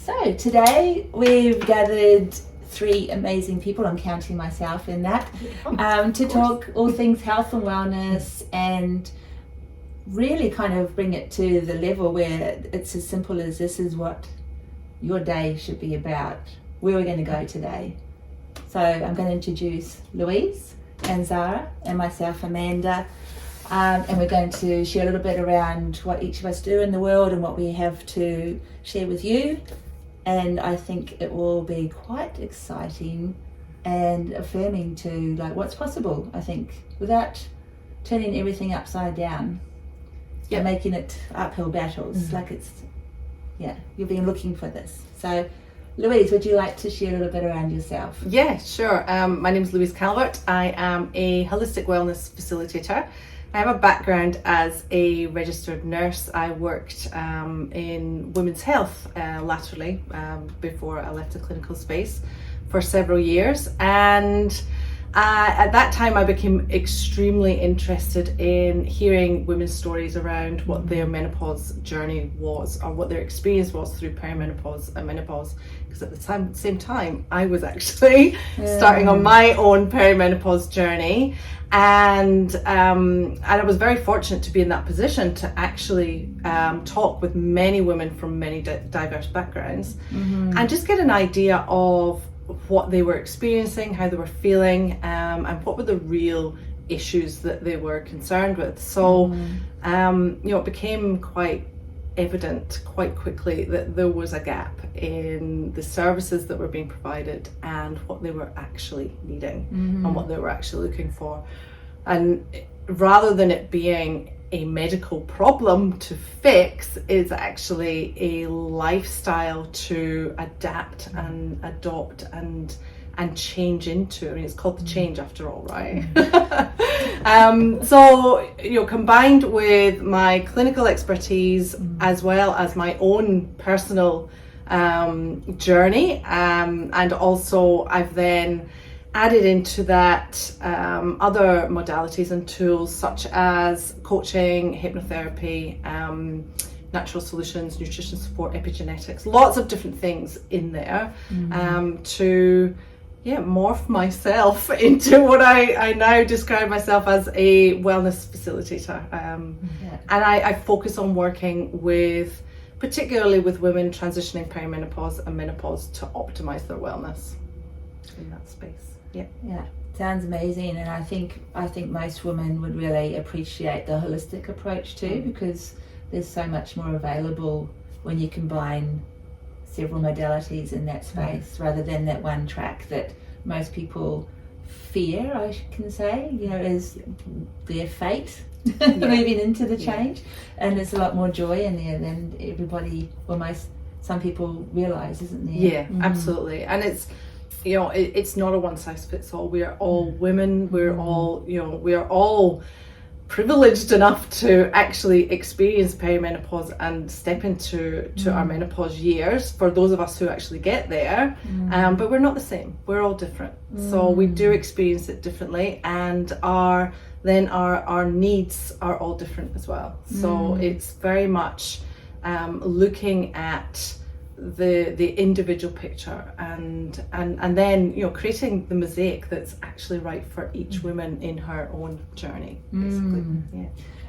So today we've gathered three amazing people, I'm counting myself in that, to talk all things health and wellness and really kind of bring it to the level where it's as simple as this is what your day should be about, where we're going to go today. So I'm going to introduce Louise and Zara and myself, Amanda, and we're going to share a little bit around what each of us do in the world and what we have to share with you. And I think it will be quite exciting and affirming to like what's possible, I think, without turning everything upside down and making it uphill battles. Like it's, you've been looking for this. So Louise, would you like to share a little bit around yourself? Yeah, sure. My name is Louise Calvert. I am a holistic wellness facilitator. I have a background as a registered nurse. I worked in women's health laterally before I left the clinical space for several years. And at that time, I became extremely interested in hearing women's stories around what their menopause journey was or what their experience was through perimenopause and menopause. Because at the same time, I was actually starting on my own perimenopause journey. And I was very fortunate to be in that position to actually talk with many women from many diverse backgrounds and just get an idea of what they were experiencing, how they were feeling, and what were the real issues that they were concerned with. So, it became quite evident quite quickly that there was a gap in the services that were being provided and what they were actually needing and what they were actually looking for. And rather than it being a medical problem to fix, is actually a lifestyle to adapt and adopt and change into. I mean, it's called the change after all, right? So, combined with my clinical expertise as well as my own personal journey, and also I've then added into that other modalities and tools such as coaching, hypnotherapy, natural solutions, nutrition support, epigenetics, lots of different things in there to morph myself into what I now describe myself as a wellness facilitator. And I focus on working particularly with women transitioning perimenopause and menopause to optimize their wellness in that space. Yeah, sounds amazing, and I think most women would really appreciate the holistic approach too, because there's so much more available when you combine several modalities in that space rather than that one track that most people fear, I can say, is their fate moving into the change. And there's a lot more joy in there than everybody, some people realise, isn't there? Yeah, absolutely. And it's it's not a one size fits all. We are all women. We're all, we are all privileged enough to actually experience perimenopause and step into our menopause years, for those of us who actually get there. But we're not the same. We're all different. So we do experience it differently, and our needs are all different as well. So it's very much looking at the individual picture and then creating the mosaic that's actually right for each woman in her own journey, basically.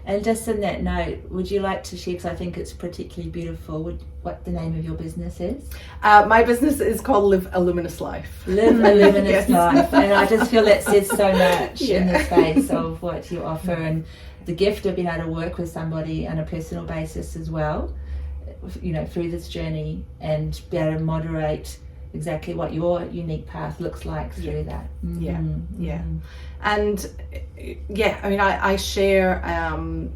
And just on that note, would you like to share, because I think it's particularly beautiful, what the name of your business is? My business is called Live a Luminous Life. Live a Luminous Life, and I just feel that says so much in the space of what you offer, and the gift of being able to work with somebody on a personal basis as well, through this journey, and be able to moderate exactly what your unique path looks like through that. And I share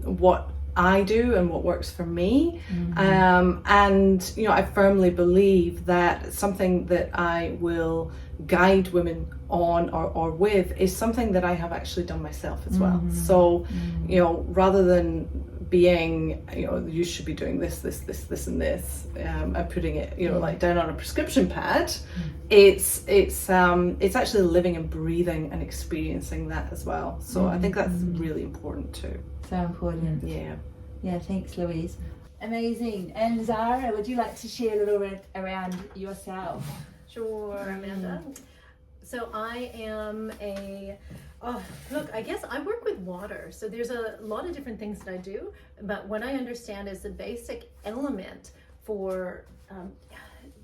what I do and what works for me, and I firmly believe that something that I will guide women on or with is something that I have actually done myself as well. So rather than being, you should be doing this and this, and putting it, like down on a prescription pad, it's actually living and breathing and experiencing that as well. So I think that's really important too. So important. Yeah. Yeah, thanks, Louise. Amazing. And Zara, would you like to share a little bit around yourself? Sure, Amanda. So I am I guess I work with water. So there's a lot of different things that I do, but what I understand is the basic element for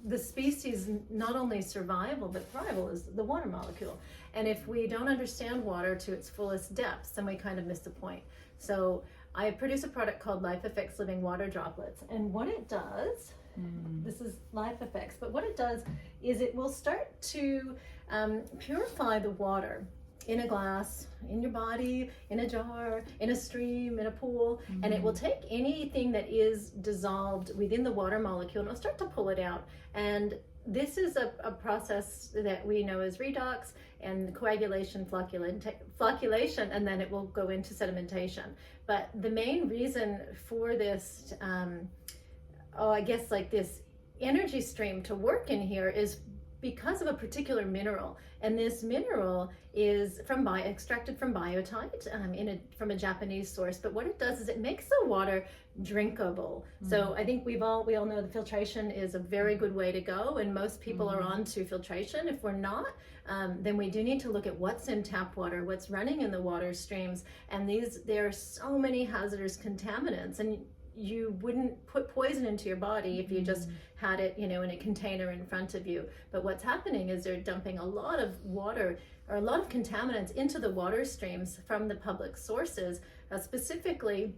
the species, not only survival but thrival, is the water molecule. And if we don't understand water to its fullest depths, then we kind of miss the point. So I produce a product called LifeFX Living Water Droplets, and what it does, this is LifeFX, but what it does is it will start to purify the water in a glass, in your body, in a jar, in a stream, in a pool, and it will take anything that is dissolved within the water molecule and it'll start to pull it out. And this is a process that we know as redox and coagulation, flocculation, and then it will go into sedimentation. But the main reason for this, I guess like this energy stream to work in here is because of a particular mineral, and this mineral is extracted from biotite from a Japanese source. But what it does is it makes the water drinkable. So I think we all know that filtration is a very good way to go, and most people are on to filtration. If we're not, then we do need to look at what's in tap water, what's running in the water streams, and there are so many hazardous contaminants, and you wouldn't put poison into your body if you just had it, in a container in front of you. But what's happening is they're dumping a lot of water or a lot of contaminants into the water streams from the public sources, specifically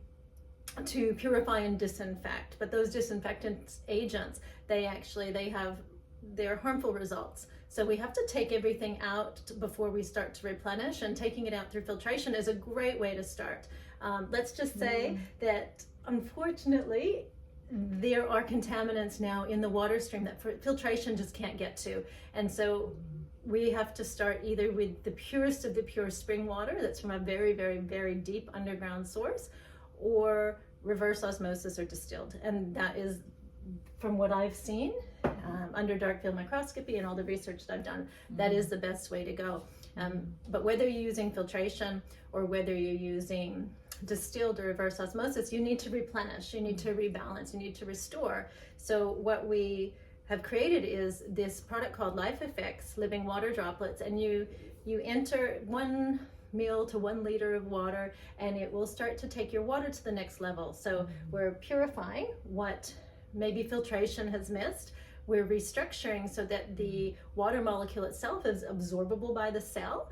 to purify and disinfect. But those disinfectant agents, they have their harmful results. So we have to take everything out before we start to replenish, and taking it out through filtration is a great way to start. Let's just say that unfortunately, there are contaminants now in the water stream that filtration just can't get to. And so we have to start either with the purest of the pure spring water that's from a very, very, very deep underground source, or reverse osmosis or distilled. And that is, from what I've seen, under dark field microscopy and all the research that I've done, that is the best way to go. But whether you're using filtration or whether you're using distilled or reverse osmosis, you need to replenish, you need to rebalance, you need to restore. So what we have created is this product called LifeFX Living Water Droplets, and you enter 1 ml to 1 liter of water, and it will start to take your water to the next level. So we're purifying what maybe filtration has missed. We're restructuring so that the water molecule itself is absorbable by the cell.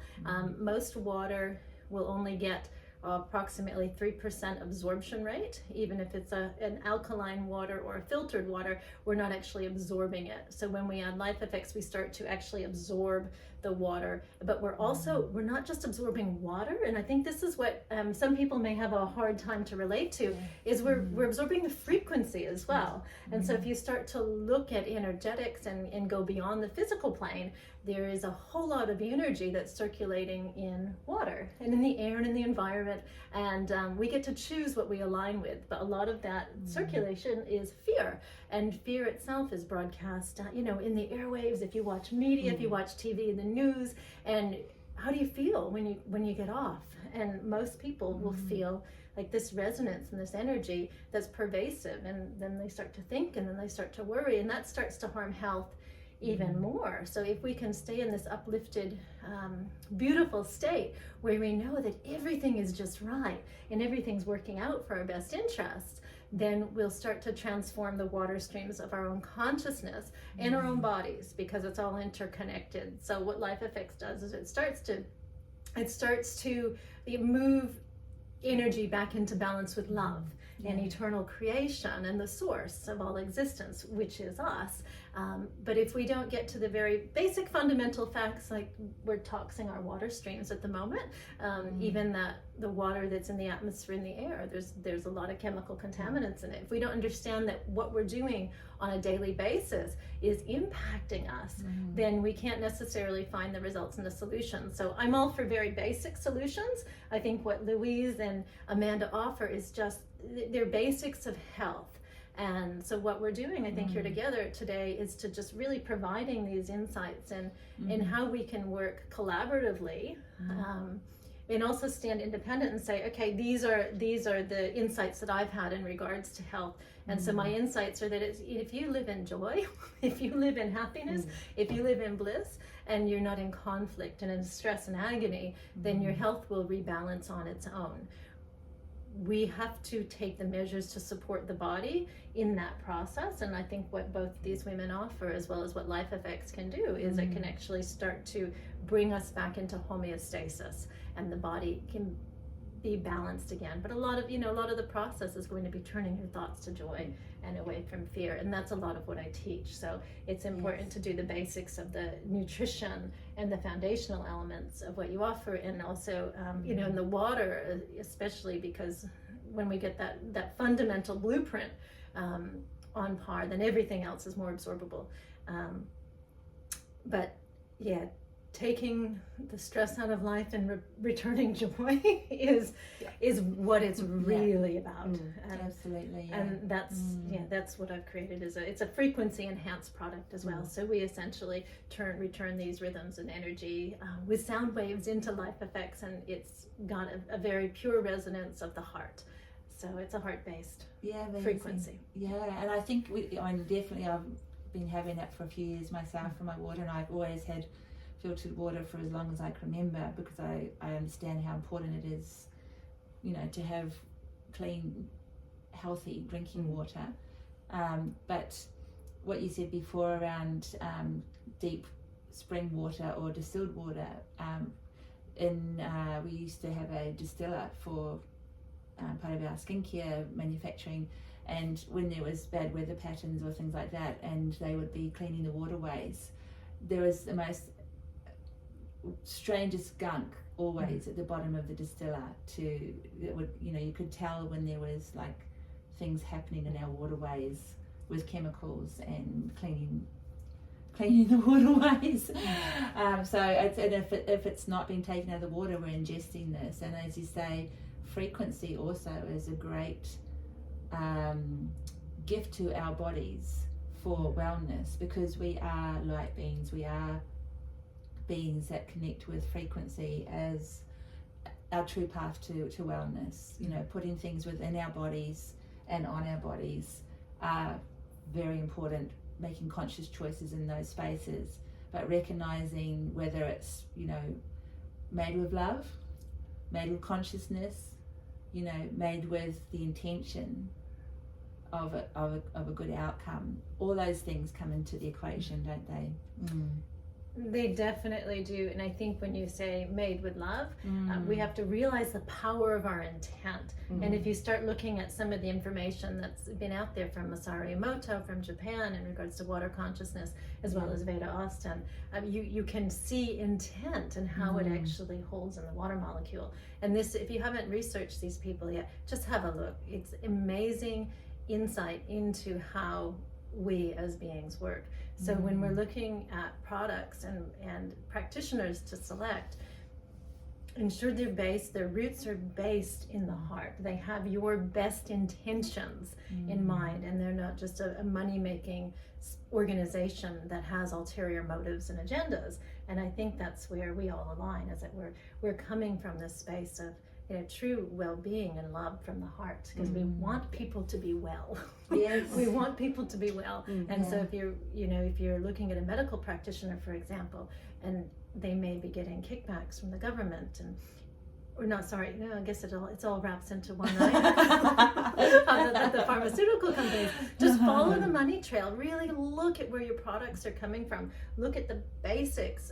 Most water will only get approximately 3% absorption rate. Even if it's an alkaline water or a filtered water, we're not actually absorbing it. So when we add LifeFX, we start to actually absorb the water, but we're not just absorbing water. And I think this is what some people may have a hard time to relate to, is we're absorbing the frequency as well. And so if you start to look at energetics and go beyond the physical plane, there is a whole lot of energy that's circulating in water and in the air and in the environment. And we get to choose what we align with, but a lot of that circulation is fear, and fear itself is broadcast in the airwaves. If you watch media, if you watch TV and the news, and how do you feel when you get off? And most people will feel like this resonance and this energy that's pervasive, and then they start to think, and then they start to worry, and that starts to harm health even more. So if we can stay in this uplifted, beautiful state where we know that everything is just right and everything's working out for our best interests, then we'll start to transform the water streams of our own consciousness and our own bodies, because it's all interconnected. So what LifeFX does is it starts to move energy back into balance with love and eternal creation and the source of all existence, which is us. But if we don't get to the very basic fundamental facts, like we're toxing our water streams at the moment, even the water that's in the atmosphere, in the air, there's a lot of chemical contaminants in it. If we don't understand that what we're doing on a daily basis is impacting us, then we can't necessarily find the results and the solutions. So I'm all for very basic solutions. I think what Louise and Amanda offer is just they're basics of health. And so what we're doing, I think, here together today is to just really providing these insights and in how we can work collaboratively and also stand independent and say, okay, these are the insights that I've had in regards to health. And so my insights are that if you live in joy, if you live in happiness, if you live in bliss, and you're not in conflict and in stress and agony, then your health will rebalance on its own. We have to take the measures to support the body in that process, and I think what both these women offer, as well as what LifeFX can do, is it can actually start to bring us back into homeostasis, and the body can be balanced again. But a lot of the process is going to be turning your thoughts to joy and away from fear, and that's a lot of what I teach. So it's important to do the basics of the nutrition and the foundational elements of what you offer, and also in the water especially, because when we get that fundamental blueprint on par, then everything else is more absorbable. But yeah, taking the stress out of life and returning joy is what it's really about. Absolutely, and that's what I've created. It's a frequency enhanced product as well. So we essentially return these rhythms and energy with sound waves into LifeFX, and it's got a very pure resonance of the heart. So it's a heart-based frequency. And I think definitely I've been having that for a few years myself for my water, and I've always had filtered water for as long as I can remember, because I understand how important it is, to have clean, healthy drinking water. But what you said before around deep spring water or distilled water, we used to have a distiller for part of our skincare manufacturing, and when there was bad weather patterns or things like that, and they would be cleaning the waterways, there was the most strangest gunk always at the bottom of the distiller. You could tell when there was like things happening in our waterways with chemicals and cleaning the waterways. So if it's not being taken out of the water, we're ingesting this. And as you say, frequency also is a great gift to our bodies for wellness, because we are light beings. We are beings that connect with frequency as our true path to wellness. Putting things within our bodies and on our bodies are very important, making conscious choices in those spaces, but recognizing whether it's made with love, made with consciousness, made with the intention of a good outcome. All those things come into the equation, don't they? They definitely do. And I think when you say made with love, we have to realize the power of our intent. And if you start looking at some of the information that's been out there from Masaru Emoto from Japan in regards to water consciousness, as well as Veda Austin, you can see intent and how it actually holds in the water molecule. And this, if you haven't researched these people yet, just have a look. It's amazing insight into how we as beings work. So when we're looking at products and practitioners to select, ensure their roots are based in the heart. They have your best intentions in mind, and they're not just a money-making organization that has ulterior motives and agendas. And I think that's where we all align, is that we're coming from this space of true well-being and love from the heart, because we want people to be well. Yes. We want people to be well. And so if you're looking at a medical practitioner, for example, and they may be getting kickbacks from the government I guess it's all wraps into one, right? the pharmaceutical companies. Just follow the money trail. Really look at where your products are coming from. Look at the basics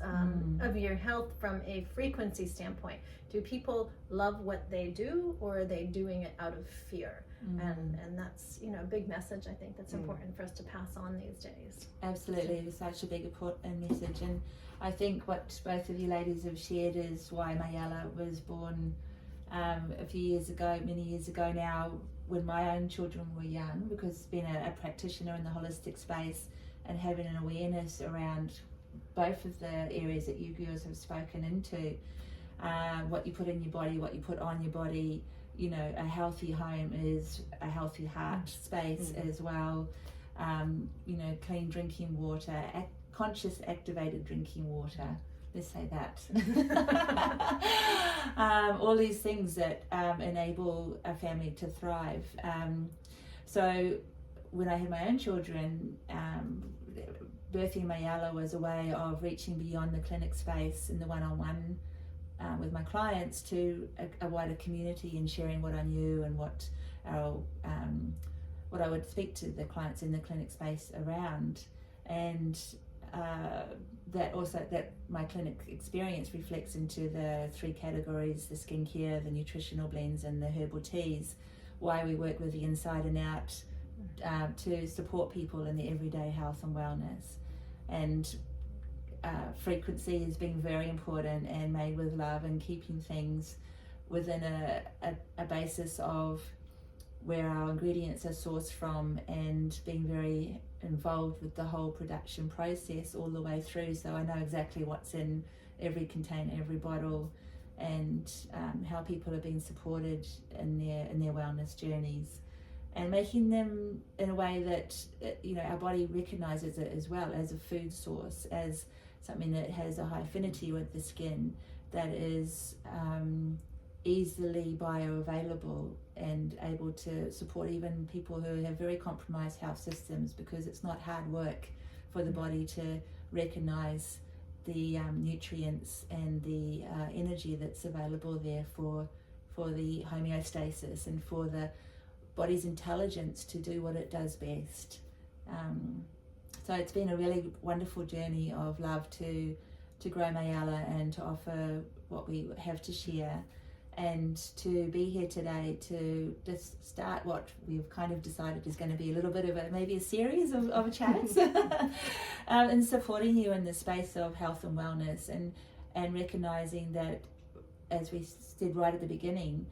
of your health from a frequency standpoint. Do people love what they do, or are they doing it out of fear? And that's a big message, I think, that's important for us to pass on these days. Absolutely, it's such a big important message. And I think what both of you ladies have shared is why Mayella was born many years ago now, when my own children were young, because being a practitioner in the holistic space and having an awareness around both of the areas that you girls have spoken into, what you put in your body, what you put on your body, a healthy home is a healthy heart space as well. Clean drinking water, conscious activated drinking water let's say that. All these things that enable a family to thrive. So when I had my own children, birthing Mayella was a way of reaching beyond the clinic space and the one-on-one with my clients to a wider community, and sharing what I knew and what I would speak to the clients in the clinic space around. And that my clinic experience reflects into the 3 categories: the skincare, the nutritional blends, and the herbal teas. Why we work with the inside and out to support people in their everyday health and wellness. And frequency has been very important, and made with love, and keeping things within a basis of where our ingredients are sourced from, and being very involved with the whole production process all the way through, so I know exactly what's in every container, every bottle, and how people are being supported in their wellness journeys, and making them in a way that our body recognizes it as well as a food source, as something that has a high affinity with the skin, that is easily bioavailable and able to support even people who have very compromised health systems, because it's not hard work for the body to recognize the nutrients and the energy that's available there for the homeostasis and for the body's intelligence to do what it does best. So it's been a really wonderful journey of love to grow Mayella and to offer what we have to share, and to be here today to just start what we've kind of decided is going to be a little bit of maybe a series of chats and supporting you in the space of health and wellness, and recognizing that, as we said right at the beginning,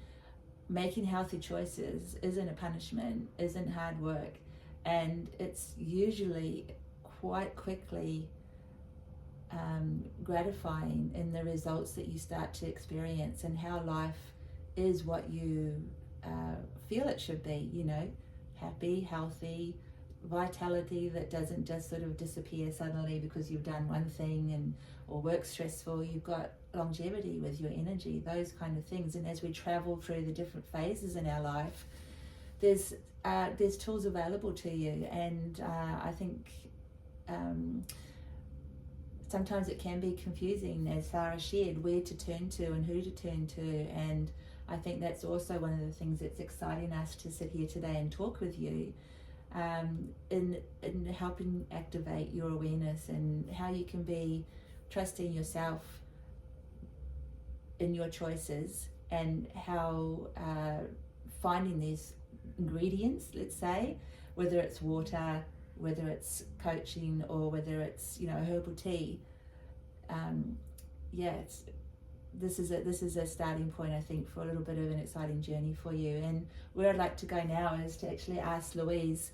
making healthy choices isn't a punishment, isn't hard work, and it's usually quite quickly gratifying in the results that you start to experience, and how life is what you feel it should be, happy, healthy, vitality that doesn't just sort of disappear suddenly because you've done one thing or work stressful. You've got longevity with your energy, those kind of things. And as we travel through the different phases in our life, there's tools available to you, and I think sometimes it can be confusing, as Sarah shared, where to turn to and who to turn to. And I think that's also one of the things that's exciting us to sit here today and talk with you, in helping activate your awareness, and how you can be trusting yourself in your choices, and how finding these ingredients, let's say, whether it's water, whether it's coaching, or whether it's a herbal tea, this is a starting point, I think, for a little bit of an exciting journey for you. And where I'd like to go now is to actually ask Louise,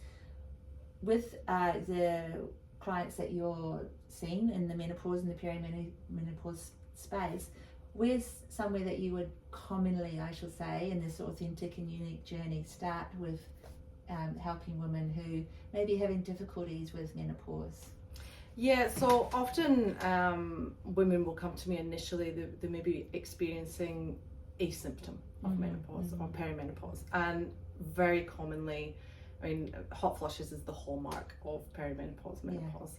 with the clients that you're seeing in the menopause and the perimenopause space, where's somewhere that you would commonly, I shall say, in this authentic and unique journey, start with helping women who may be having difficulties with menopause? Yeah, so often women will come to me initially, they may be experiencing a symptom of menopause or perimenopause, and very commonly, hot flushes is the hallmark of perimenopause, menopause.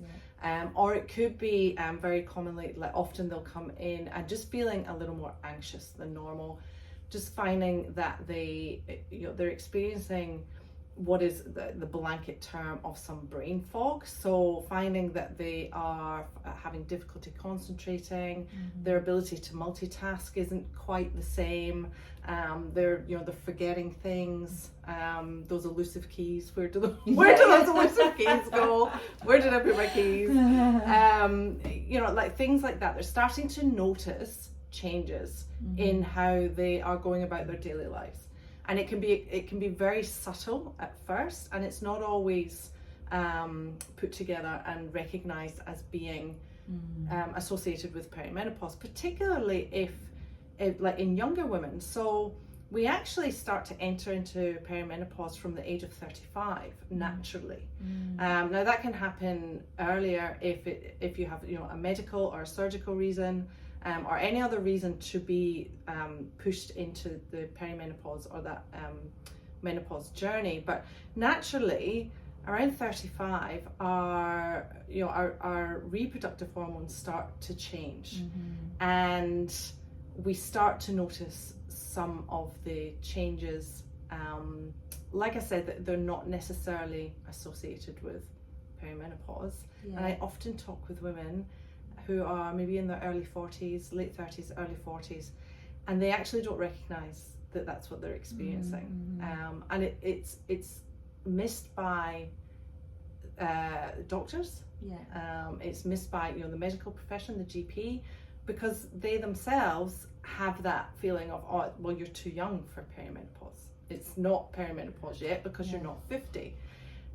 Or it could be very commonly, like often they'll come in and just feeling a little more anxious than normal, just finding that they're experiencing what is the blanket term of some brain fog. So finding that they are having difficulty concentrating, their ability to multitask isn't quite the same. They're forgetting things. Those elusive keys. Where do those elusive keys go? Where did I put my keys? Like things like that. They're starting to notice changes in how they are going about their daily lives. And it can be very subtle at first, and it's not always put together and recognized as being associated with perimenopause, particularly if like in younger women. So we actually start to enter into perimenopause from the age of 35 naturally. Now that can happen earlier if you have a medical or a surgical reason, or any other reason to be pushed into the perimenopause or that menopause journey. But naturally, around 35, our reproductive hormones start to change, and we start to notice some of the changes. Like I said, that they're not necessarily associated with perimenopause. And I often talk with women who are maybe in their early 40s, late 30s, early 40s, and they actually don't recognize that that's what they're experiencing. And it's missed by doctors. It's missed by the medical profession, the GP, because they themselves have that feeling of, oh, well, you're too young for perimenopause. It's not perimenopause yet because you're not 50.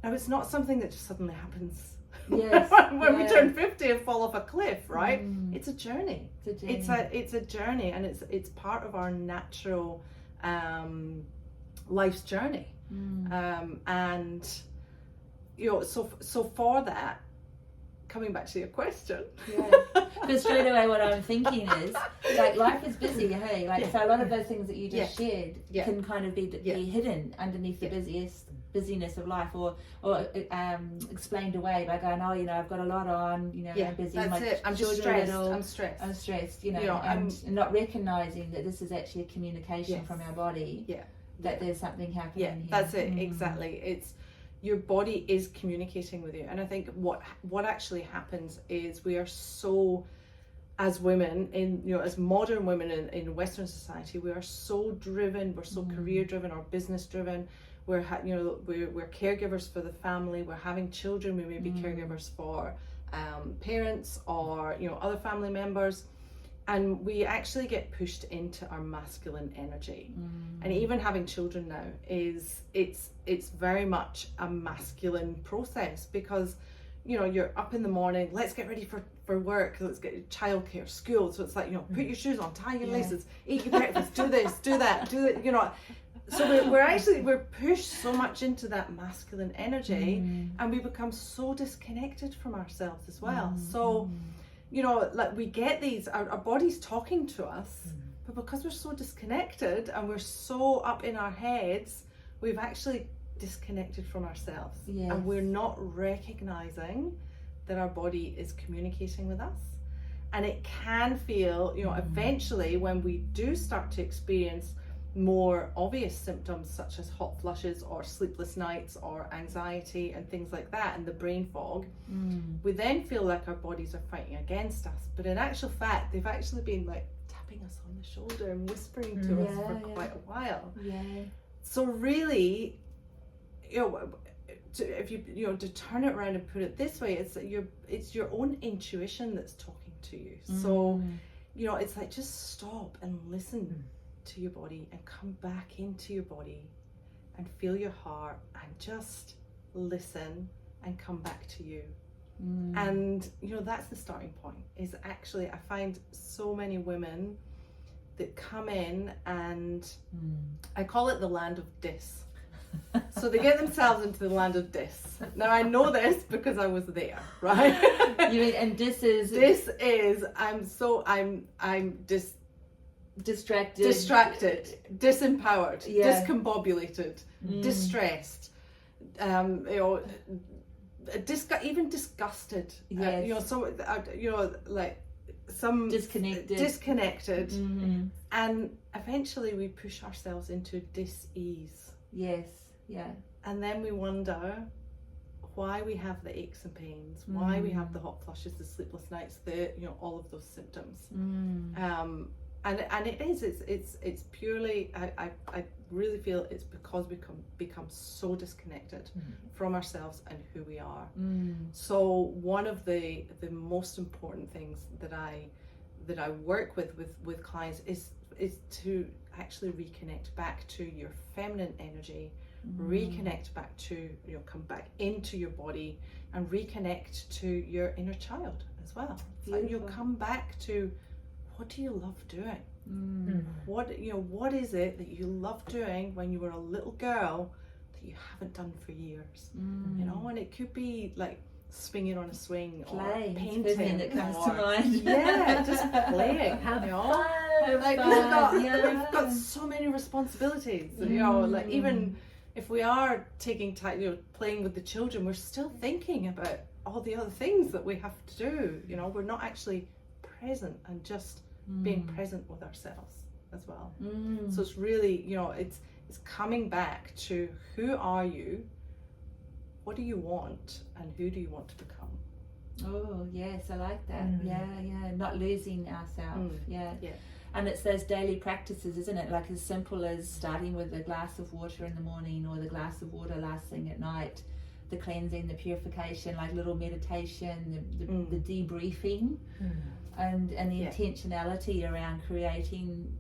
Now, it's not something that just suddenly happens when we turn 50 and fall off a cliff, right? It's a journey. It's a journey, and it's part of our natural life's journey. And so for that, coming back to your question, because straight away what I'm thinking is, like, life is busy, hey, like, so a lot of those things that you just shared can kind of be hidden underneath the busyness of life, or explained away by going, oh, I've got a lot on, I'm busy, I'm stressed, and not recognizing that this is actually a communication from our body, that there's something happening here. That's it, exactly. It's your body is communicating with you. And I think what actually happens is we are so, as women as modern women in Western society, we are so driven, we're so career driven or business driven. We're caregivers for the family, we're having children, we may be caregivers for parents or other family members, and we actually get pushed into our masculine energy. And even having children now it's very much a masculine process, because you're up in the morning, let's get ready for work, let's get childcare, school, so it's like put your shoes on, tie your laces, eat your breakfast, do this, do that, do it, so we're pushed so much into that masculine energy, and we become so disconnected from ourselves as well. So like we get these, our body's talking to us, but because we're so disconnected and we're so up in our heads, we've actually disconnected from ourselves, and we're not recognizing that our body is communicating with us. And it can feel, eventually when we do start to experience more obvious symptoms such as hot flushes or sleepless nights or anxiety and things like that, and the brain fog, we then feel like our bodies are fighting against us, but in actual fact they've actually been like tapping us on the shoulder and whispering to us for quite a while. So really, if you to turn it around and put it this way, it's that it's your own intuition that's talking to you. So it's like, just stop and listen to your body and come back into your body and feel your heart and just listen and come back to you. And that's the starting point. Is actually, I find so many women that come in, and I call it the land of dis. So they get themselves into the land of dis. Now I know this because I was there, right? You mean, and dis is distracted, disempowered, discombobulated, distressed, even disgusted, like some disconnected, and eventually we push ourselves into dis-ease. And then we wonder why we have the aches and pains, why we have the hot flushes, the sleepless nights, all of those symptoms. And it is, it's purely, I really feel it's because we become so disconnected from ourselves and who we are. So one of the most important things that I work with clients is to actually reconnect back to your feminine energy, reconnect back to, come back into your body and reconnect to your inner child as well. Like, come back to, what do you love doing? What is it that you love doing when you were a little girl that you haven't done for years? And it could be like swinging on a swing or painting that comes to mind. Just playing. We've got so many responsibilities. Like even if we are taking time, playing with the children, we're still thinking about all the other things that we have to do. We're not actually present and just being present with ourselves as well. So it's really, it's coming back to who are you, what do you want, and who do you want to become? Oh yes, I like that. Yeah, not losing ourselves. And it's those daily practices, isn't it? Like as simple as starting with a glass of water in the morning, or the glass of water last thing at night, the cleansing, the purification, like little meditation, the debriefing, and the intentionality around creating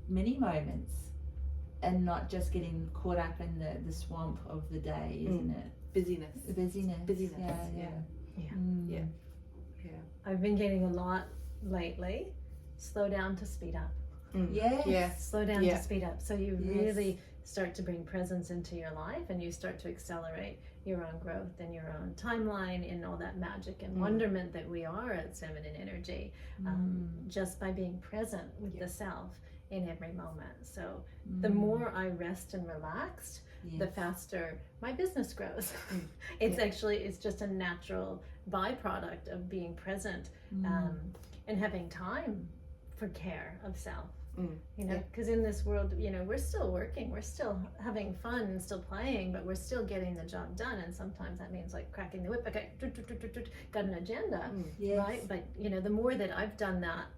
mini moments and not just getting caught up in the swamp of the day, isn't it? Busyness. Yeah. I've been getting a lot lately. Slow down to speed up. Slow down to speed up. So you really start to bring presence into your life, and you start to accelerate your own growth and your own timeline and all that magic and wonderment that we are at feminine energy, just by being present with the self in every moment. So the more I rest and relaxed, the faster my business grows. It's just a natural byproduct of being present and having time for care of self. Because in this world, we're still working, we're still having fun and still playing, but we're still getting the job done. And sometimes that means like cracking the whip. Okay, got an agenda, right? But the more that I've done that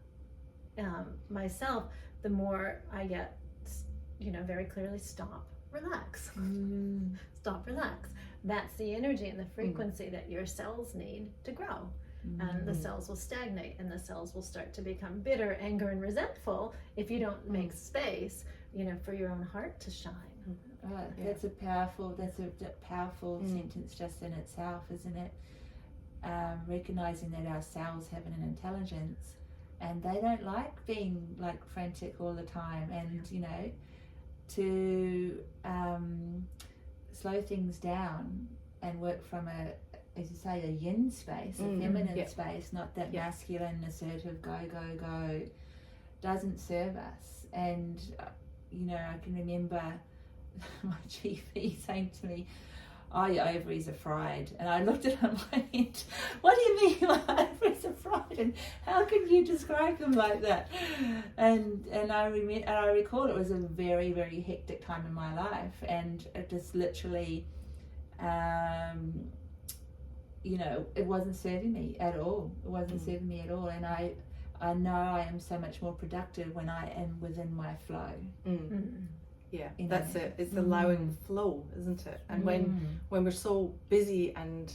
myself, the more I get, very clearly stop, relax. Stop, relax. That's the energy and the frequency that your cells need to grow. And the cells will stagnate, and the cells will start to become bitter, anger, and resentful if you don't make space, for your own heart to shine. That's a powerful sentence just in itself, isn't it? Recognizing that our cells have an intelligence, and they don't like being like frantic all the time, and to slow things down and work from as you say, a yin space, a feminine space, not that masculine, assertive, go, doesn't serve us. And, I can remember my GP saying to me, "Oh, your ovaries are fried." And I looked at him and went, "What do you mean my ovaries are fried? And how can you describe them like that?" And I recall it was a very, very hectic time in my life, and it just literally, it wasn't serving me at all. And I know I am so much more productive when I am within my flow. That's it. It's allowing flow, isn't it? And when we're so busy and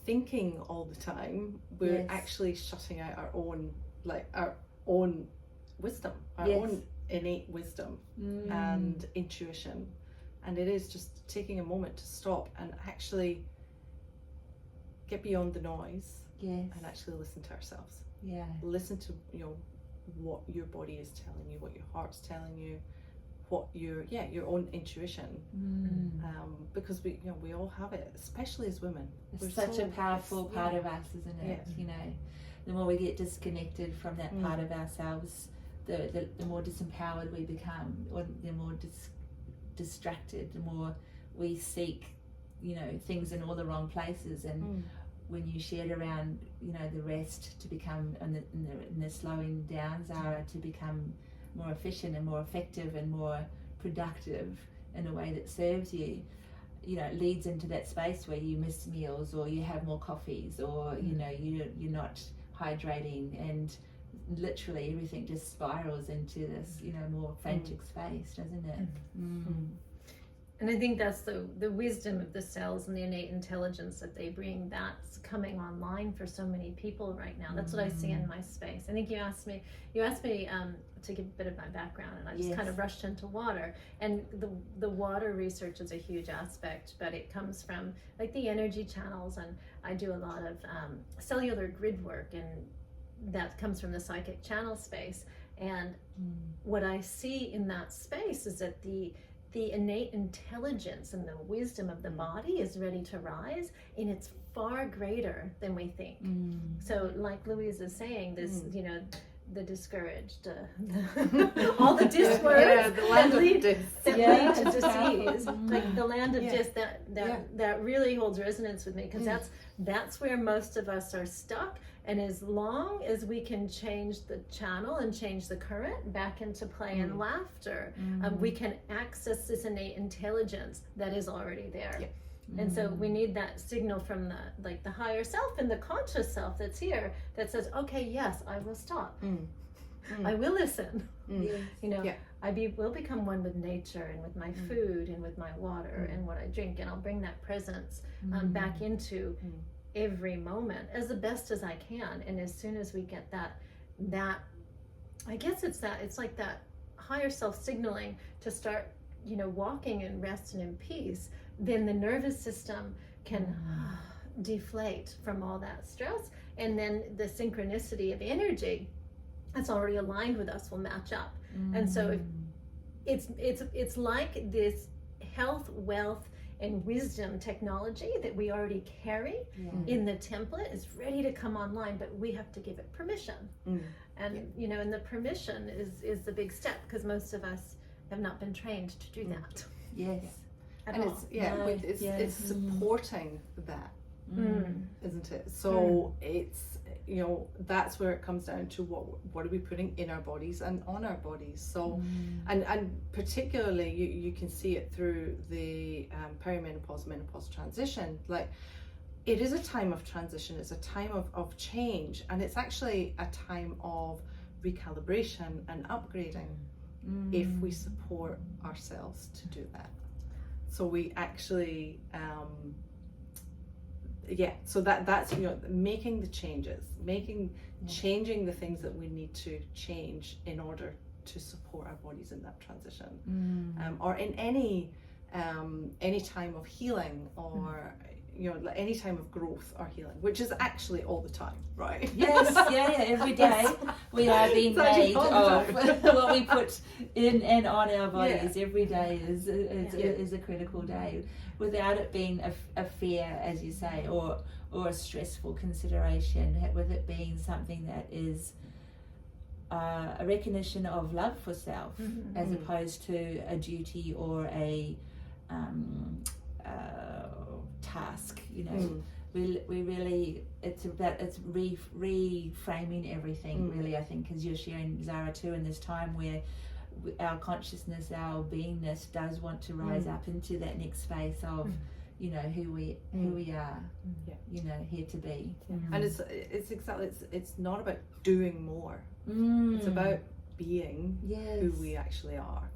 thinking all the time, we're actually shutting out our own wisdom, our own innate wisdom and intuition. And it is just taking a moment to stop and actually get beyond the noise and actually listen to ourselves. Listen to what your body is telling you, what your heart's telling you, what your own intuition. Because we all have it, especially as women. It's such a powerful part of us, isn't it? The more we get disconnected from that part of ourselves, the more disempowered we become, or the more distracted, the more we seek things in all the wrong places. And when you shared around the rest to become, and the slowing down, Zara, to become more efficient and more effective and more productive in a way that serves you, it leads into that space where you miss meals, or you have more coffees, or you're not hydrating, and literally everything just spirals into this more frantic space, doesn't it? And I think that's the wisdom of the cells and the innate intelligence that they bring, that's coming online for so many people right now. That's what I see in my space. I think you asked me to give a bit of my background, and I just kind of rushed into water. And the water research is a huge aspect, but it comes from like the energy channels, and I do a lot of cellular grid work, and that comes from the psychic channel space. And what I see in that space is that the innate intelligence and the wisdom of the body is ready to rise, and it's far greater than we think. So like Louise is saying, this, you know, the discouraged, all the dis words that lead to disease, like the land of dis, that really holds resonance with me, because that's where most of us are stuck. And as long as we can change the channel and change the current back into play and laughter, we can access this innate intelligence that is already there. And so we need that signal from the higher self and the conscious self that's here that says, okay, yes, I will stop. I will listen. You know, I will become one with nature and with my food and with my water and what I drink, and I'll bring that presence back into every moment as the best as I can. And as soon as we get that I guess it's like that higher self signaling to start, you know, walking in rest and in peace, then the nervous system can deflate from all that stress, and then the synchronicity of energy that's already aligned with us will match up. And so it's like this health, wealth, and wisdom technology that we already carry in the template is ready to come online, but we have to give it permission. And you know, and the permission is the big step, because most of us have not been trained to do that. And it's supporting that, isn't it? So it's, you know, that's where it comes down to what are we putting in our bodies and on our bodies. So and particularly you can see it through the perimenopause menopause transition. Like, it is a time of transition, it's a time of change, and it's actually a time of recalibration and upgrading if we support ourselves to do that. So we actually so that's, you know, making the changes, changing the things that we need to change in order to support our bodies in that transition, or in any time of healing, or you know, any time of growth or healing, which is actually all the time, right? Every day we are being made of what we put in and on our bodies. Every day is a critical day, without it being a fear, as you say, or a stressful consideration, with it being something that is a recognition of love for self, as opposed to a duty or a task. You know, we really, it's reframing everything, really, I think, as you're sharing, Zara, too, in this time where our consciousness, our beingness does want to rise up into that next space of, you know, who we are, you know, here to be. And it's exactly, it's not about doing more, it's about being who we actually are.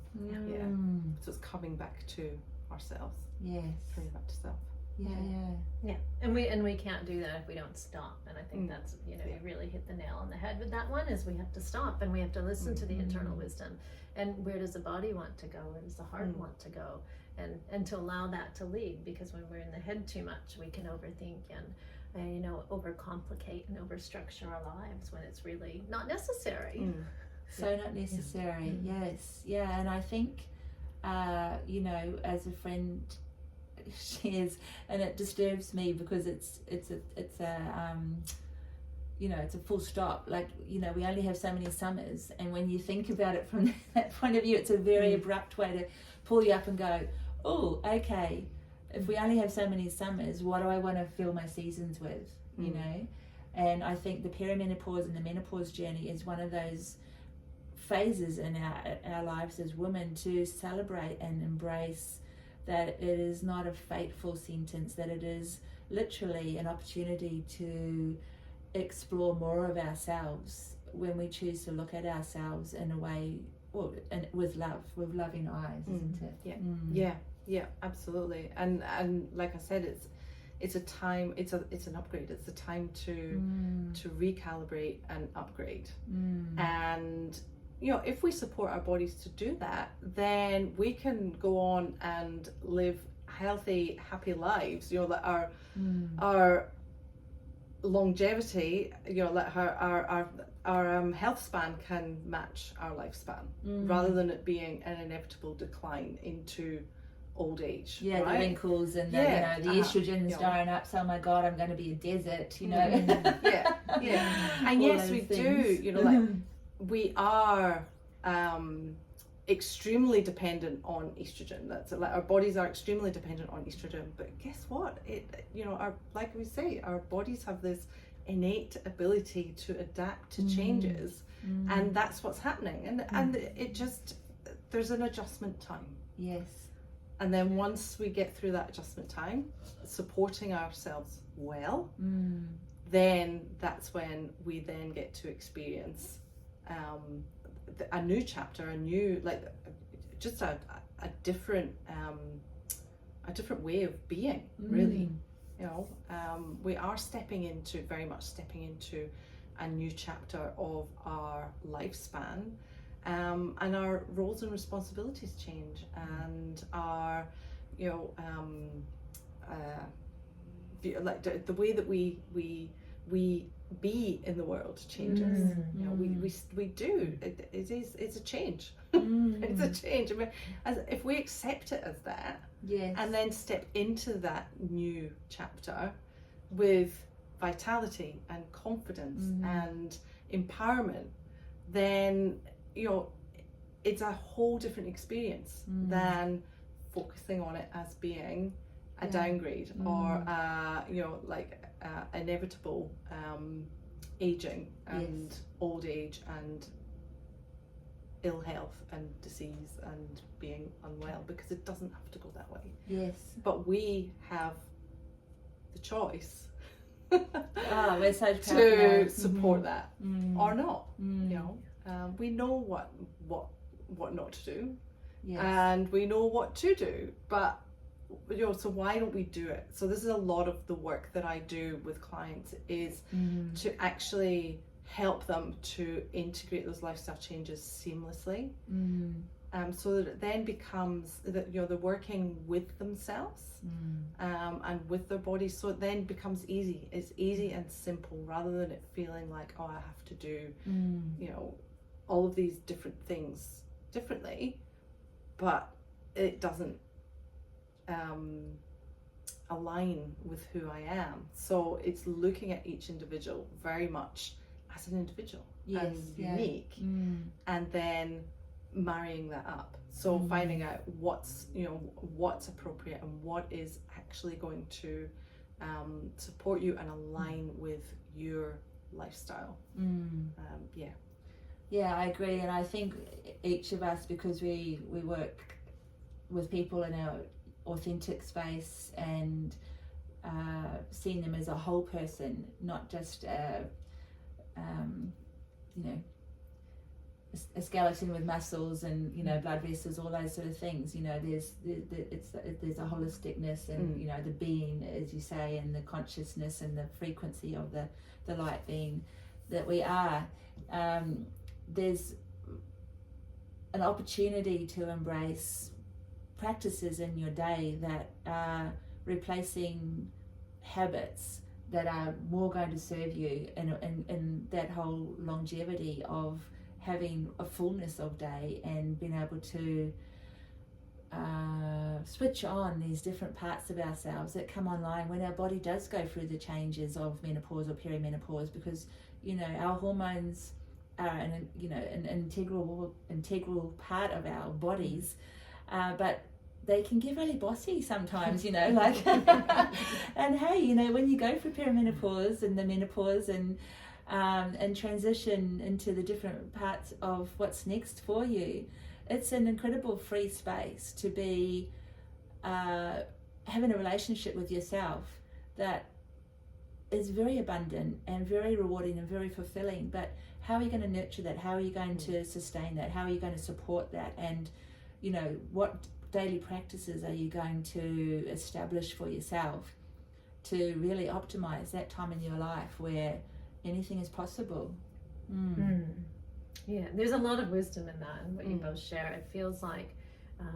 So it's coming back to ourselves, coming back to self. And we can't do that if we don't stop. And I think that's, you know, you really hit the nail on the head with that one, is we have to stop, and we have to listen to the internal wisdom, and where does the body want to go, where does the heart want to go, and to allow that to lead, because when we're in the head too much, we can overthink and you know, overcomplicate and overstructure our lives when it's really not necessary. So not necessary. And I think you know, as a friend shares, and it disturbs me because it's a you know, it's a full stop. Like, you know, we only have so many summers, and when you think about it from that point of view, it's a very abrupt way to pull you up and go, oh, okay, if we only have so many summers, what do I want to fill my seasons with? You know? And I think the perimenopause and the menopause journey is one of those phases in our lives as women to celebrate and embrace that it is not a fateful sentence, that it is literally an opportunity to explore more of ourselves when we choose to look at ourselves in a way, well, and with loving eyes, isn't it? Yeah, absolutely. And like I said, it's a time, it's an upgrade. It's a time to recalibrate and upgrade. And you know, if we support our bodies to do that, then we can go on and live healthy, happy lives. You know, that our longevity, you know, that our our health span can match our lifespan, rather than it being an inevitable decline into old age. Yeah, right? the wrinkles and the, the estrogen's going up. So, oh my God, I'm going to be a desert, And yes, we things. Do, like we are extremely dependent on estrogen. That's like our bodies are extremely dependent on estrogen. But guess what? Like we say, our bodies have this innate ability to adapt to changes, and that's what's happening. And it just, there's an adjustment time. Yes. And then once we get through that adjustment time, supporting ourselves well, then that's when we then get to experience a new chapter, a new, like, just a different way of being, really. We are very much stepping into a new chapter of our lifespan. And our roles and responsibilities change, and our, like the way that we be in the world changes. We do. It's a change. It's a change. I mean, if we accept it as that, yes, and then step into that new chapter with vitality and confidence and empowerment, then it's a whole different experience than focusing on it as being a downgrade or inevitable aging and old age and ill health and disease and being unwell, because it doesn't have to go that way. Yes. But we have the choice we're so proud to support that or not. We know what not to do, yes, and we know what to do, but so why don't we do it? So this is a lot of the work that I do with clients, is to actually help them to integrate those lifestyle changes seamlessly, so that it then becomes that they're working with themselves and with their bodies, so it then becomes easy. It's easy and simple, rather than it feeling like, oh, I have to do all of these different things differently, but it doesn't align with who I am. So it's looking at each individual very much as an individual, and unique, and then marrying that up. So finding out what's appropriate and what is actually going to support you and align with your lifestyle. Yeah, I agree. And I think each of us, because we work with people in our authentic space and seeing them as a whole person, not just a skeleton with muscles and blood vessels, all those sort of things. There's a holisticness and the being, as you say, and the consciousness and the frequency of the light being that we are. There's an opportunity to embrace practices in your day that are replacing habits that are more going to serve you in that whole longevity of having a fullness of day and being able to switch on these different parts of ourselves that come online when our body does go through the changes of menopause or perimenopause, because our hormones are an integral part of our bodies, but they can get really bossy sometimes, like and hey, when you go through perimenopause and the menopause and transition into the different parts of what's next for you, it's an incredible free space to be having a relationship with yourself that is very abundant and very rewarding and very fulfilling. But how are you going to nurture that? How are you going to sustain that? How are you going to support that? And what daily practices are you going to establish for yourself to really optimize that time in your life where anything is possible? Yeah, there's a lot of wisdom in that, and what you both share. It feels like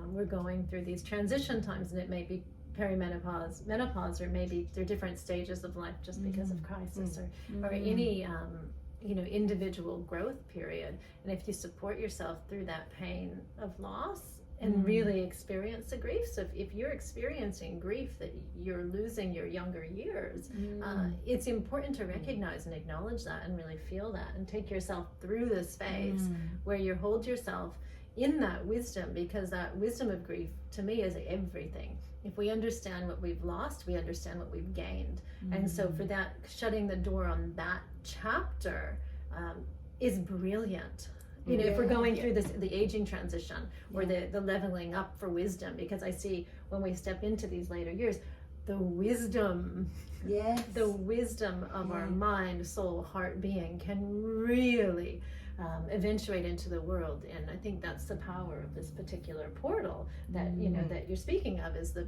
we're going through these transition times, and it may be perimenopause, menopause, or maybe they're different stages of life just because of crisis or any individual growth period. And if you support yourself through that pain of loss and really experience the grief. So if you're experiencing grief that you're losing your younger years, it's important to recognize and acknowledge that and really feel that and take yourself through this phase where you hold yourself in that wisdom, because that wisdom of grief to me is everything. If we understand what we've lost, we understand what we've gained. And so for that, shutting the door on that chapter is brilliant. If we're going through the aging transition or the leveling up for wisdom, because I see when we step into these later years, the wisdom, the wisdom of our mind, soul, heart, being can really eventuate into the world. And I think that's the power of this particular portal that that you're speaking of, is the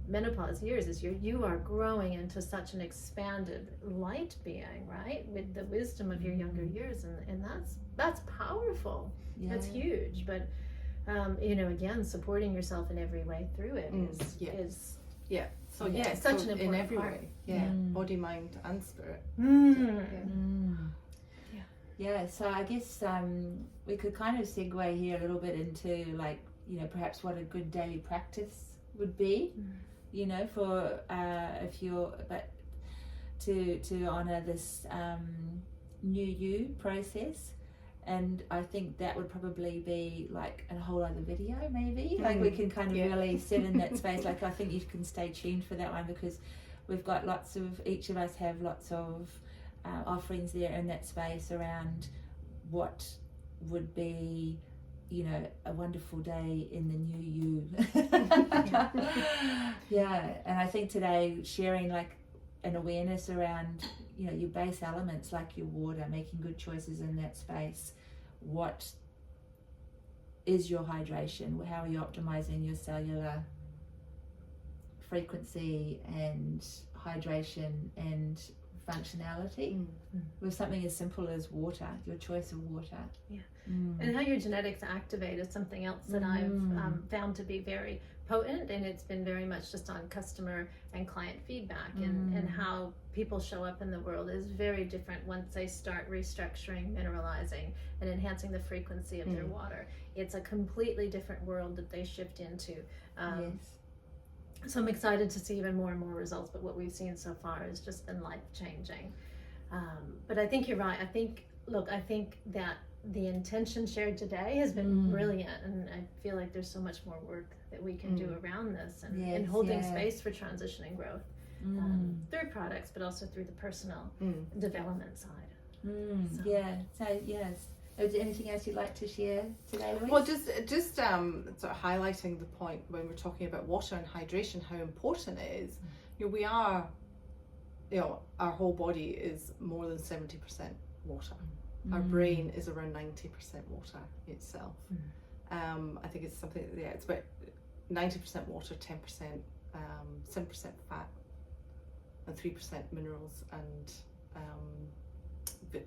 menopause years, is you are growing into such an expanded light being, right, with the wisdom of your younger years, and that's powerful. That's huge. But again, supporting yourself in every way through it is such an important in every part. way, body, mind, and spirit. So I guess we could kind of segue here a little bit into perhaps what a good daily practice would be, for if you're, but to honor this new you process. And I think that would probably be like a whole other video, maybe. We can kind of really sit in that space. I think you can stay tuned for that one, because we've got each of us have lots of offerings there in that space around what would be, a wonderful day in the new you. And I think today sharing an awareness around, your base elements like your water, making good choices in that space. What is your hydration? How are you optimizing your cellular frequency and hydration and functionality with something as simple as water, your choice of water. And how your genetics activate is something else that I've found to be very potent, and it's been very much just on customer and client feedback, and how people show up in the world is very different once they start restructuring, mineralizing, and enhancing the frequency of their water. It's a completely different world that they shift into. So I'm excited to see even more and more results, but what we've seen so far has just been life-changing. But I think you're right. I think that the intention shared today has been brilliant, and I feel like there's so much more work that we can do around this, and holding space for transition and growth through products, but also through the personal development side. Is there anything else you'd like to share today, Louise? Well, just sort of highlighting the point when we're talking about water and hydration, how important it is. We are, our whole body is more than 70% water. Our brain is around 90% water itself. I think it's something, it's about 90% water, 10%, 7% fat, and 3% minerals, and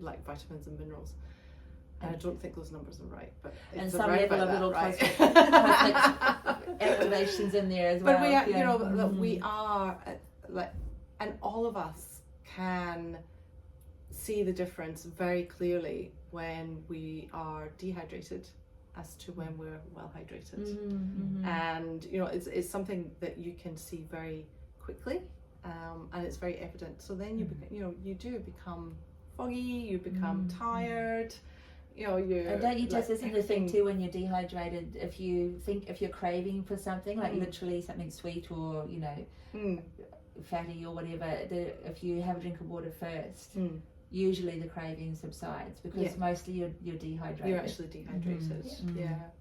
like vitamins and minerals. And I don't think those numbers are right, but and it's some level of little cosmic activations in there as well. But we are and all of us can see the difference very clearly when we are dehydrated as to when we're well hydrated. And it's something that you can see very quickly, and it's very evident. So then you do become foggy, you become tired. And don't you just, isn't the thing too, when you're dehydrated, if you're craving for something, literally something sweet or fatty or whatever, if you have a drink of water first, usually the craving subsides, because mostly you're dehydrated. You're actually dehydrated.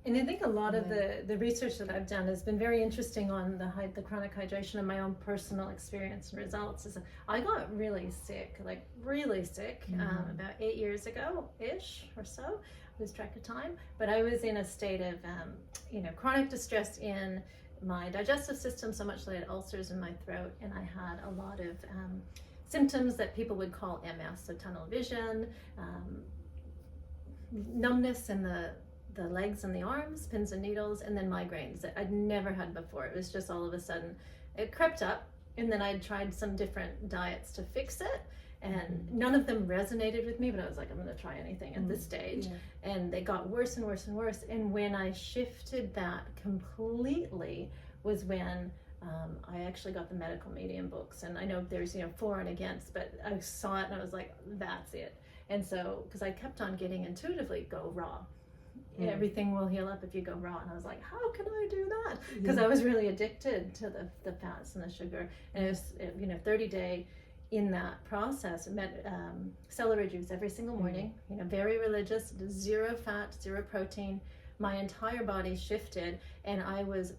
And I think a lot of the research that I've done has been very interesting on the chronic hydration, and my own personal experience and results. Is I got really sick, about 8 years ago ish or so. Lose track of time, but I was in a state of chronic distress in my digestive system, so much that I had ulcers in my throat, and I had a lot of symptoms that people would call MS, so tunnel vision, numbness in the legs and the arms, pins and needles, and then migraines that I'd never had before. It was just all of a sudden, it crept up, and then I'd tried some different diets to fix it, And none of them resonated with me, but I was like, I'm going to try anything at this stage. And they got worse and worse and worse. And when I shifted that completely was when I actually got the medical medium books. And I know there's, for and against, but I saw it and I was like, that's it. And so, because I kept on getting intuitively, go raw. Everything will heal up if you go raw. And I was like, how can I do that? Because I was really addicted to the fats and the sugar. And it was, 30-day in that process. Celery juice every single morning, very religious, 0 fat, 0 protein. My entire body shifted and I was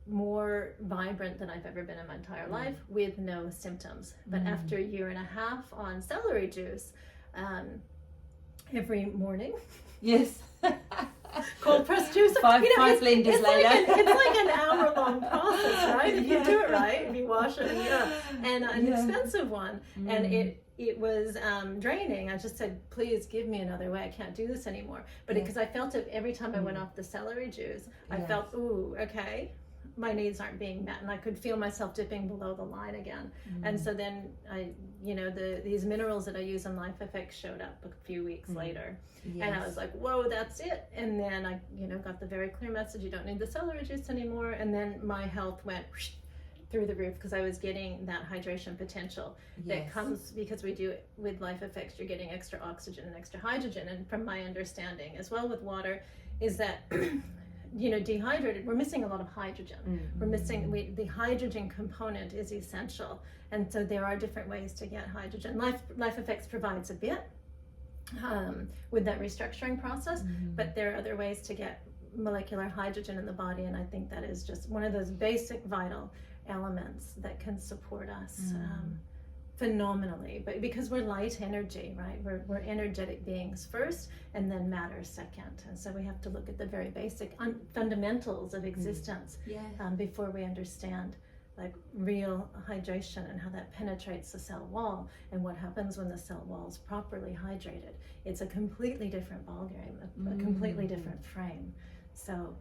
more vibrant than I've ever been in my entire life with no symptoms. But after a year and a half on celery juice, every morning. Yes. Cold pressed juice. Five blenders later. It's like an hour-long process, right? If you do it right, if you wash it, and an expensive one. And it was draining. I just said, please give me another way. I can't do this anymore. But because I felt it every time I went off the celery juice, I felt, ooh, okay, my needs aren't being met, and I could feel myself dipping below the line again. And so then these minerals that I use on LifeFX showed up a few weeks later. And I was like, whoa, that's it. And then I got the very clear message, you don't need the celery juice anymore. And then my health went through the roof because I was getting that hydration potential that comes because we do it with LifeFX. You're getting extra oxygen and extra hydrogen. And from my understanding as well with water is that dehydrated, we're missing a lot of hydrogen. We're missing, the hydrogen component is essential. And so there are different ways to get hydrogen. LifeFX provides a bit with that restructuring process, but there are other ways to get molecular hydrogen in the body. And I think that is just one of those basic vital elements that can support us phenomenally, but because we're light energy, right? We're energetic beings first, and then matter second. And so we have to look at the very basic fundamentals of existence before we understand like real hydration and how that penetrates the cell wall and what happens when the cell wall is properly hydrated. It's a completely different ballgame, a completely different frame. So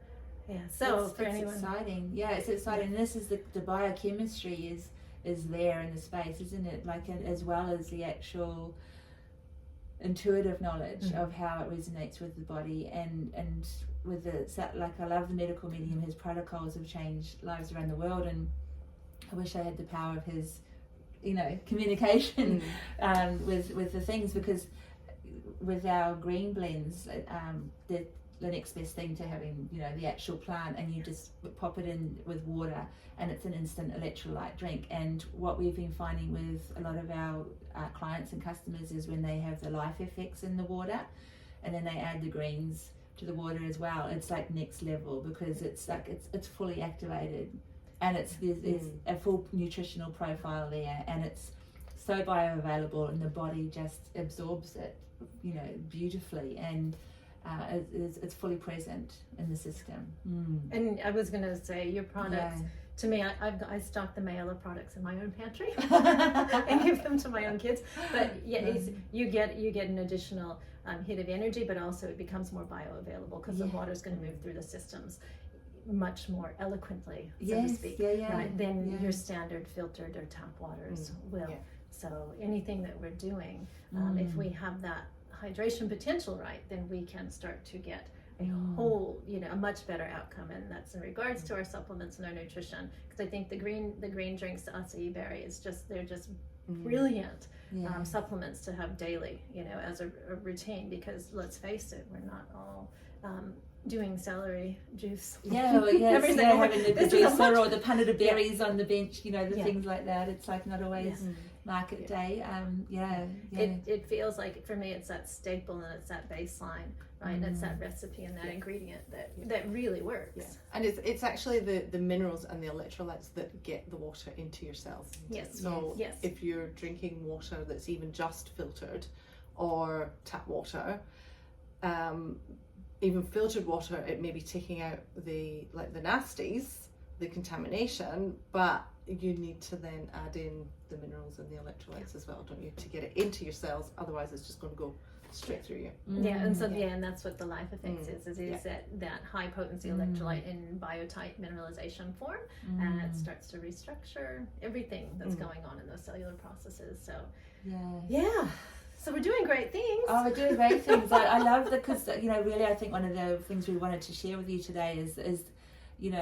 for anyone, exciting. It's exciting. And this is the biochemistry is there in the space, isn't it? Like as well as the actual intuitive knowledge of how it resonates with the body and with I love the medical medium. His protocols have changed lives around the world, and I wish I had the power of his communication with the things, because with our green blends the next best thing to having the actual plant, and you just pop it in with water and it's an instant electrolyte drink. And what we've been finding with a lot of our clients and customers is when they have the LifeFX in the water and then they add the greens to the water as well, it's like next level, because it's like it's fully activated and there's a full nutritional profile there, and it's so bioavailable and the body just absorbs it beautifully, and it's fully present in the system. And I was going to say, your products, to me, I stock the Mayella products in my own pantry and give them to my own kids. But you get an additional hit of energy, but also it becomes more bioavailable because the water's going to move through the systems much more eloquently, so to speak, right, than your standard filtered or tap waters will. So anything that we're doing, if we have that hydration potential right, then we can start to get a whole, a much better outcome, and that's in regards to our supplements and our nutrition. Because I think the green drinks, the acai berry, they're just brilliant supplements to have daily, as a routine. Because let's face it, we're not all doing celery juice. Having the juicer or the punnet of berries on the bench, things like that. It's like not always market day. It feels like, for me, it's that staple and it's that baseline, right? And it's that recipe and that ingredient that really works. And it's actually the minerals and the electrolytes that get the water into your cells. So if you're drinking water that's even just filtered or tap water, even filtered water, it may be taking out the nasties, the contamination, but you need to then add in the minerals and the electrolytes as well, don't you, to get it into your cells? Otherwise it's just going to go straight through you. And that's what the LifeFX is that high potency electrolyte in biotite mineralization form, and it starts to restructure everything that's going on in those cellular processes. So Yeah. So we're doing great things. Oh, we're doing great things. I love because really, I think one of the things we wanted to share with you today is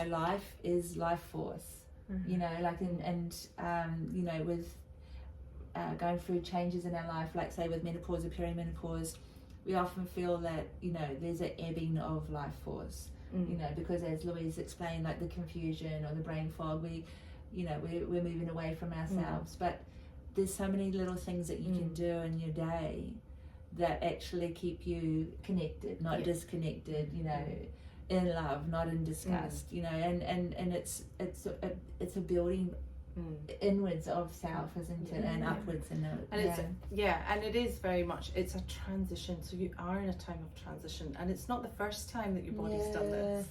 life is life force. With going through changes in our life, like say with menopause or perimenopause, we often feel that there's an ebbing of life force. Because as Louise explained, like the confusion or the brain fog, we're moving away from ourselves. But there's so many little things that you can do in your day that actually keep you connected, not disconnected. In love, not in disgust. And it's a building inwards of self, isn't it, and upwards and it is very much, it's a transition. So you are in a time of transition, and it's not the first time that your body's done this.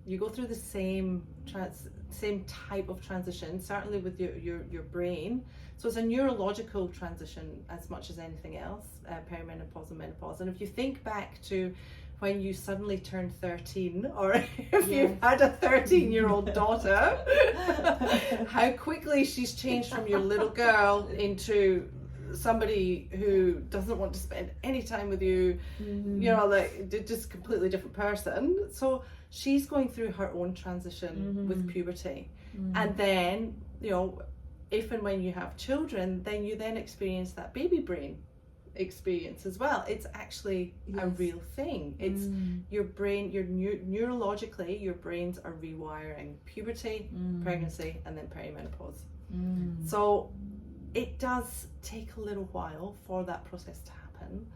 You go through the same type of transition, certainly with your brain. So it's a neurological transition as much as anything else, perimenopause and menopause. And if you think back to when you suddenly turn 13, or if you've had a 13-year-old daughter, how quickly she's changed from your little girl into somebody who doesn't want to spend any time with you, just completely different person. So she's going through her own transition with puberty. And then, if and when you have children, then you then experience that baby brain experience as well. It's actually a real thing. It's your brain, neurologically, your brains are rewiring. Puberty, pregnancy, and then perimenopause. So it does take a little while for that process to happen.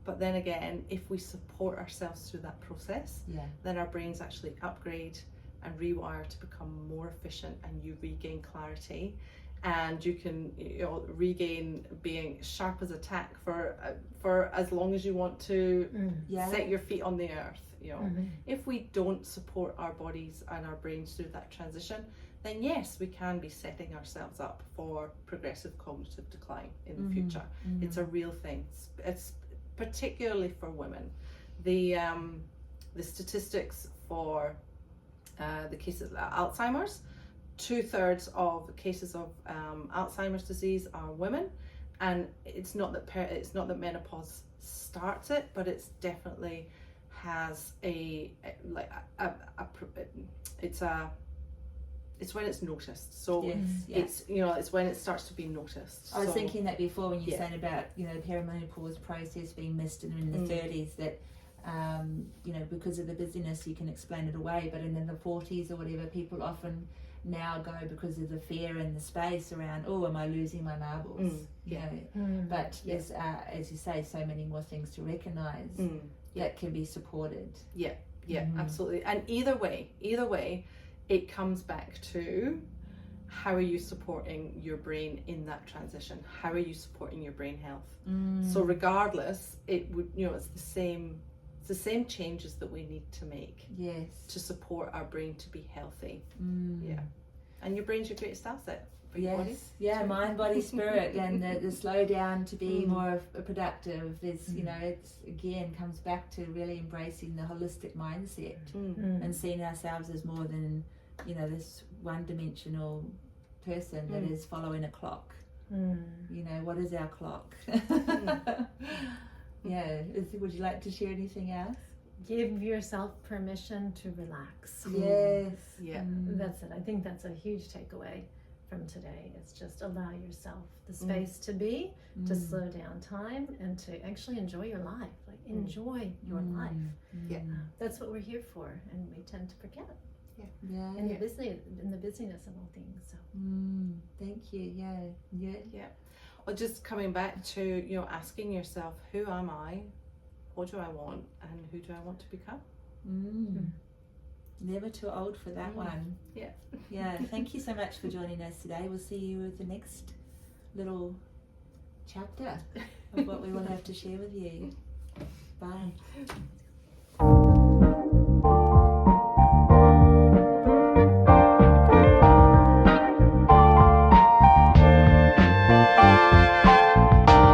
But then again, if we support ourselves through that process, then our brains actually upgrade and rewire to become more efficient, and you regain clarity. And you can regain being sharp as a tack for as long as you want to set your feet on the earth. If we don't support our bodies and our brains through that transition, then yes, we can be setting ourselves up for progressive cognitive decline in the future. It's a real thing. It's particularly for women. The statistics for the cases of Alzheimer's, 2/3 of the cases of Alzheimer's disease are women, and it's not that menopause starts it, but it's definitely has it's when it's noticed. So it's when it starts to be noticed. I was thinking that before when you said about the perimenopause process being missed in the 30s, that because of the busyness you can explain it away, but in the 40s or whatever, people often now go because of the fear and the space around, am I losing my marbles? But there's as you say, so many more things to recognize that can be supported. Absolutely. And either way it comes back to, how are you supporting your brain in that transition? How are you supporting your brain health? So regardless, it would it's the same changes that we need to make to support our brain to be healthy. And your brain's your greatest asset for your body. Mind, body, spirit, and the slow down to be more productive is it's again comes back to really embracing the holistic mindset and seeing ourselves as more than this one-dimensional person that is following a clock. What is our clock? Would you like to share anything else? Give yourself permission to relax. That's it. I think that's a huge takeaway from today. It's just allow yourself the space to be, to slow down time, and to actually enjoy your life. Enjoy your life. That's what we're here for, and we tend to forget. In the busyness of all things. So thank you. Well, just coming back to asking yourself, who am I, what do I want, and who do I want to become? Never too old for that one. Thank you so much for joining us today. We'll see you with the next little chapter of what we will have to share with you. Bye.